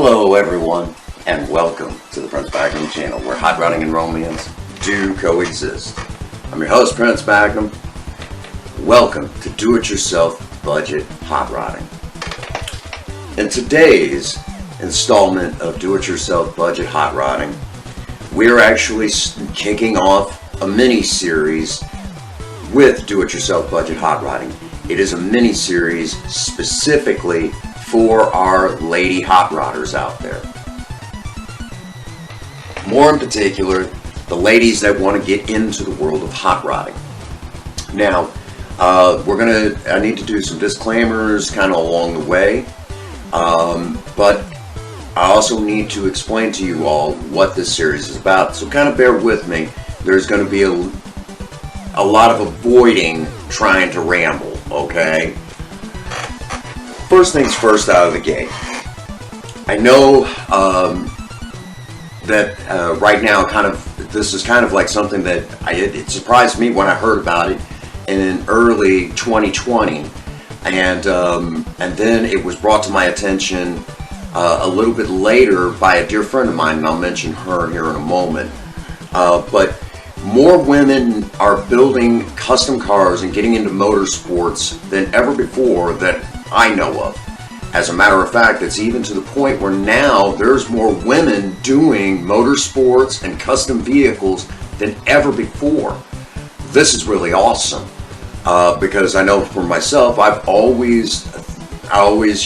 Hello everyone, and welcome to the Prince Magnum channel, where hot rodding and romance do coexist. I'm your host, Prince Magnum. Welcome to Do-It-Yourself Budget Hot Rodding. In today's installment of Do-It-Yourself Budget Hot Rodding, we're actually kicking off a mini-series with Do-It-Yourself Budget Hot Rodding. It is a mini-series specifically for our lady hot rodders out there. More in particular, the ladies that want to get into the world of hot rodding. Now, I need to do some disclaimers kind of along the way, but I also need to explain to you all what this series is about, so kind of bear with me. There's going to be a lot of avoiding trying to ramble, okay? First things first out of the gate. I know that right now this is kind of like something that it surprised me when I heard about it in early 2020, and then it was brought to my attention a little bit later by a dear friend of mine, and I'll mention her here in a moment. But more women are building custom cars and getting into motorsports than ever before that I know of. As a matter of fact, it's even to the point where now there's more women doing motorsports and custom vehicles than ever before. This is really awesome, because I know for myself, I always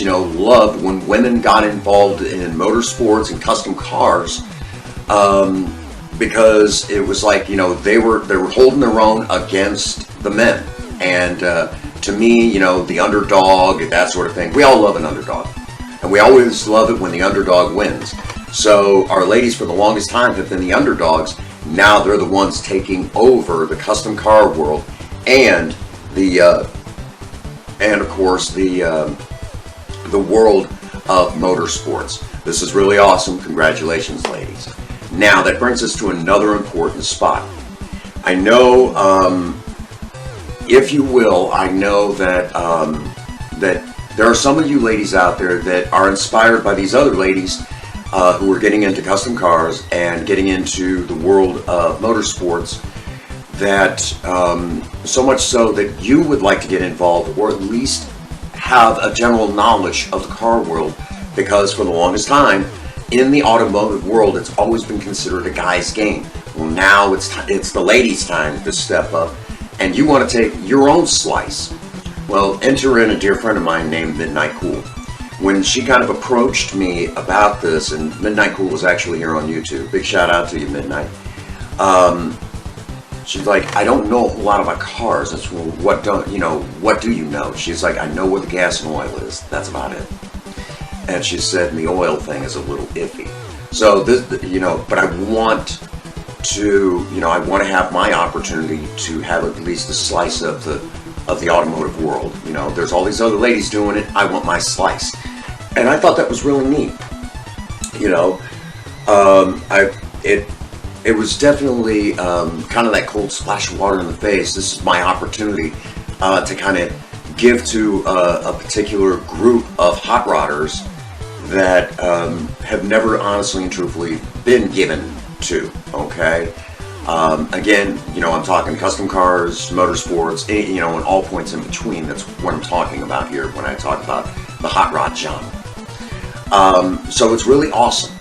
loved when women got involved in motorsports and custom cars, because it was like, they were holding their own against the men. And to me, the underdog, that sort of thing, we all love an underdog. And we always love it when the underdog wins. So our ladies for the longest time have been the underdogs. Now they're the ones taking over the custom car world and of course the world of motorsports. This is really awesome. Congratulations, ladies. Now that brings us to another important spot. I know, if you will, I know that there are some of you ladies out there that are inspired by these other ladies who are getting into custom cars and getting into the world of motorsports, that so much so that you would like to get involved, or at least have a general knowledge of the car world, because for the longest time in the automotive world it's always been considered a guy's game. Well, now it's the ladies' time to step up, and you want to take your own slice. Well, enter in a dear friend of mine named Midnight Cool. When she kind of approached me about this, and Midnight Cool was actually here on YouTube. Big shout out to you, Midnight. She's like, I don't know a whole lot about cars. That's, well, what do you know? She's like, I know where the gas and oil is. That's about it. And she said, the oil thing is a little iffy. So this, but I want to have my opportunity to have at least a slice of the automotive world. There's all these other ladies doing it. I want my slice. And I thought that was really neat. It was definitely kind of that cold splash of water in the face. This is my opportunity to kind of give to a particular group of hot rodders that have never honestly and truthfully been given to, okay? Again, I'm talking custom cars, motorsports, and all points in between. That's what I'm talking about here when I talk about the hot rod genre. So it's really awesome.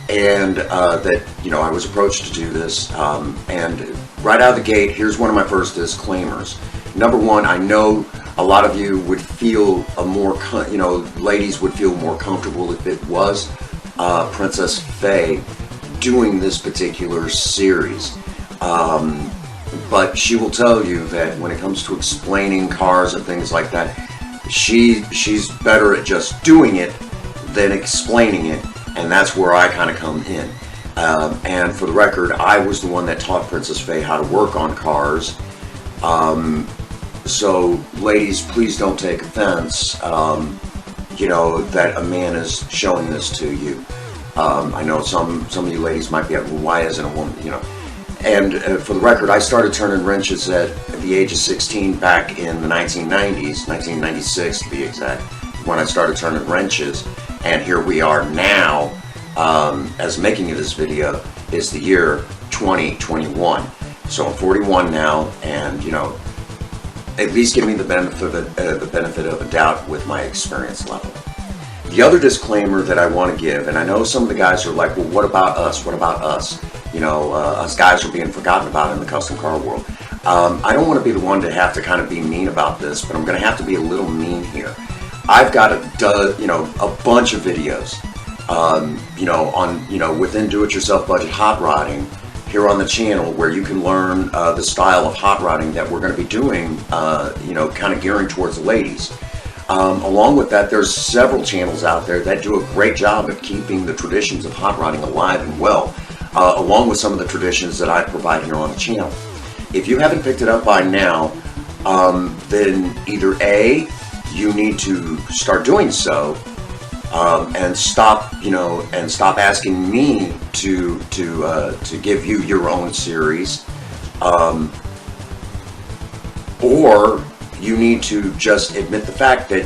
And that, I was approached to do this, and right out of the gate, here's one of my first disclaimers. Number one, I know a lot of you would feel ladies would feel more comfortable if it was Princess Faye doing this particular series. But she will tell you that when it comes to explaining cars and things like that, she's better at just doing it than explaining it, and that's where I kind of come in. And for the record, I was the one that taught Princess Faye how to work on cars. So ladies, please don't take offense, that a man is showing this to you. I know some of you ladies might be like, well, why isn't a woman, And for the record, I started turning wrenches at the age of 16 back in the 1990s, 1996 to be exact, when I started turning wrenches. and here we are now. As making of this video is the year 2021. So I'm 41 now, and you know, at least give me the benefit of a doubt with my experience level. The other disclaimer that I want to give, and I know some of the guys are like, well, what about us? What about us? You know, us guys are being forgotten about in the custom car world. I don't want to be the one to have to kind of be mean about this, but I'm going to have to be a little mean here. I've got a bunch of videos, within do-it-yourself budget hot rodding here on the channel, where you can learn the style of hot rodding that we're going to be doing, kind of gearing towards the ladies. Along with that, there's several channels out there that do a great job of keeping the traditions of hot rodding alive and well, along with some of the traditions that I provide here on the channel. If you haven't picked it up by now, then either A, you need to start doing so, and stop asking me to give you your own series, or you need to just admit the fact that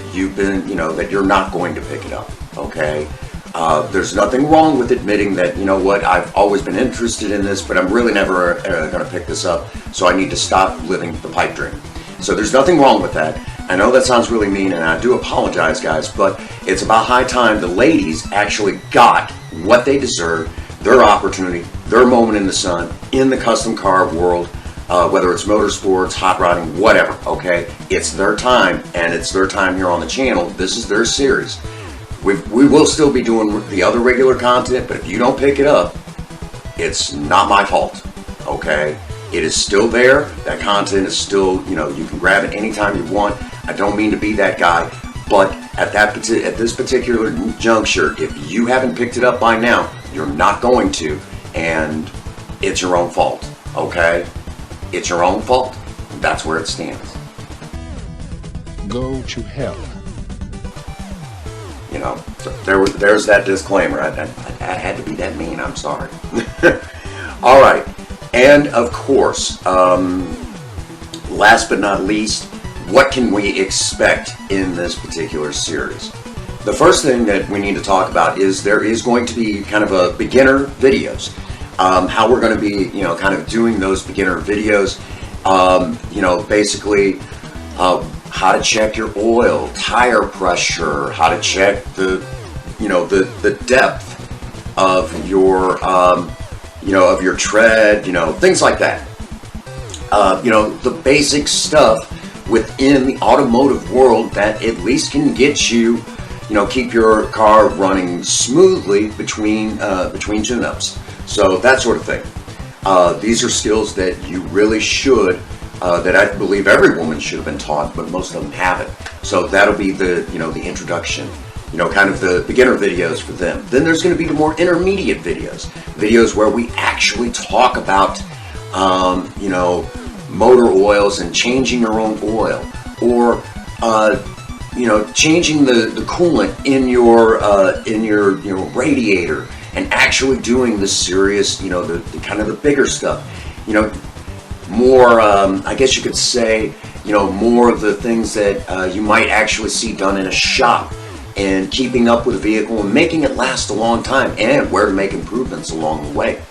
that you're not going to pick it up. Okay, there's nothing wrong with admitting that, you know what, I've always been interested in this, but I'm really never going to pick this up, so I need to stop living the pipe dream. So there's nothing wrong with that. I know that sounds really mean, and I do apologize, guys, but it's about high time the ladies actually got what they deserve, their opportunity, their moment in the sun, in the custom car world, whether it's motorsports, hot rodding, whatever, okay? It's their time, and it's their time here on the channel. This is their series. We will still be doing the other regular content, but if you don't pick it up, it's not my fault, okay? It is still there. That content is still, you can grab it anytime you want. I don't mean to be that guy, but at this particular juncture, if you haven't picked it up by now, you're not going to, and it's your own fault, okay? It's your own fault. That's where it stands. Go to hell. So there's that disclaimer. I had to be that mean. I'm sorry. All right. And of course, last but not least, what can we expect in this particular series? The first thing that we need to talk about is there is going to be kind of a beginner videos. How we're going to be, kind of doing those beginner videos. Basically, how to check your oil, tire pressure, how to check the depth of your, of your tread, things like that. The basic stuff within the automotive world that at least can get you, keep your car running smoothly between tune-ups. So that sort of thing. These are skills that you really should, that I believe every woman should have been taught, but most of them haven't. So that'll be the introduction, kind of the beginner videos for them. Then there's going to be the more intermediate videos where we actually talk about, motor oils and changing your own oil, or changing the coolant in your radiator, and actually doing the serious, the kind of the bigger stuff, more, I guess you could say, more of the things that you might actually see done in a shop, and keeping up with a vehicle and making it last a long time, and where to make improvements along the way.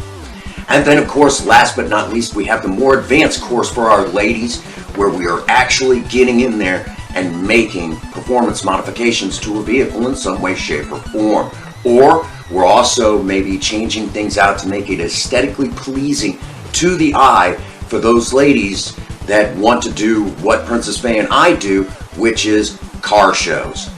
And then, of course, last but not least, we have the more advanced course for our ladies, where we are actually getting in there and making performance modifications to a vehicle in some way, shape, or form. Or we're also maybe changing things out to make it aesthetically pleasing to the eye for those ladies that want to do what Princess Faye and I do, which is car shows.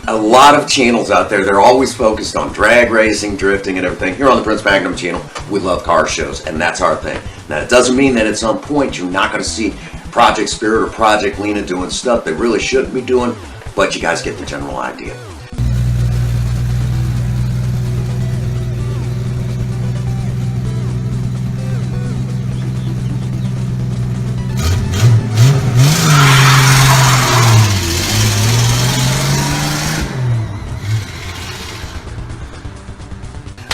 a lot of channels out there, they're always focused on drag racing, drifting, and everything. Here on the Prince Magnum channel, we love car shows, and that's our thing. Now, it doesn't mean that at some point you're not going to see Project Spirit or Project Lena doing stuff they really shouldn't be doing, but you guys get the general idea.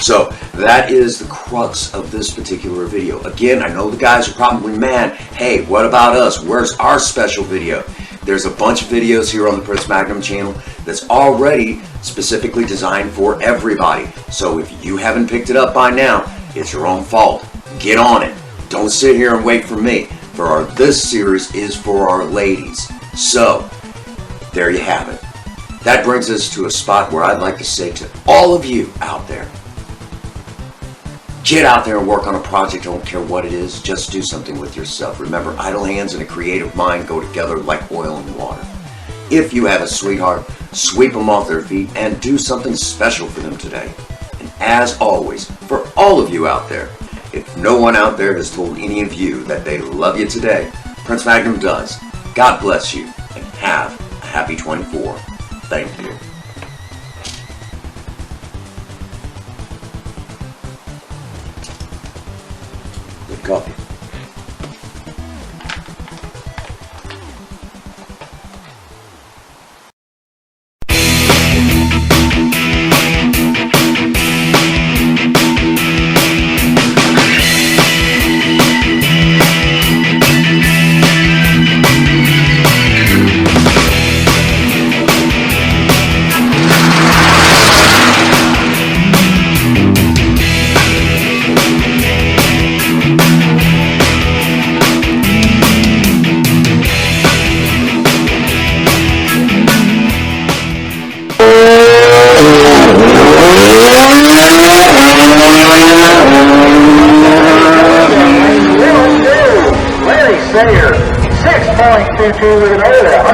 So that is the crux of this particular video. Again, I know the guys are probably mad. Hey, what about us? Where's our special video? There's a bunch of videos here on the Prince Magnum channel that's already specifically designed for everybody. So if you haven't picked it up by now, it's your own fault. Get on it. Don't sit here and wait for me. This series is for our ladies. So there you have it. That brings us to a spot where I'd like to say to all of you out there, get out there and work on a project. I don't care what it is. Just do something with yourself. Remember, idle hands and a creative mind go together like oil and water. If you have a sweetheart, sweep them off their feet and do something special for them today. And as always, for all of you out there, if no one out there has told any of you that they love you today, Prince Magnum does. God bless you and have a happy 24. Thank you. Good coffee. Larry Sayer, 6.22 with an 8.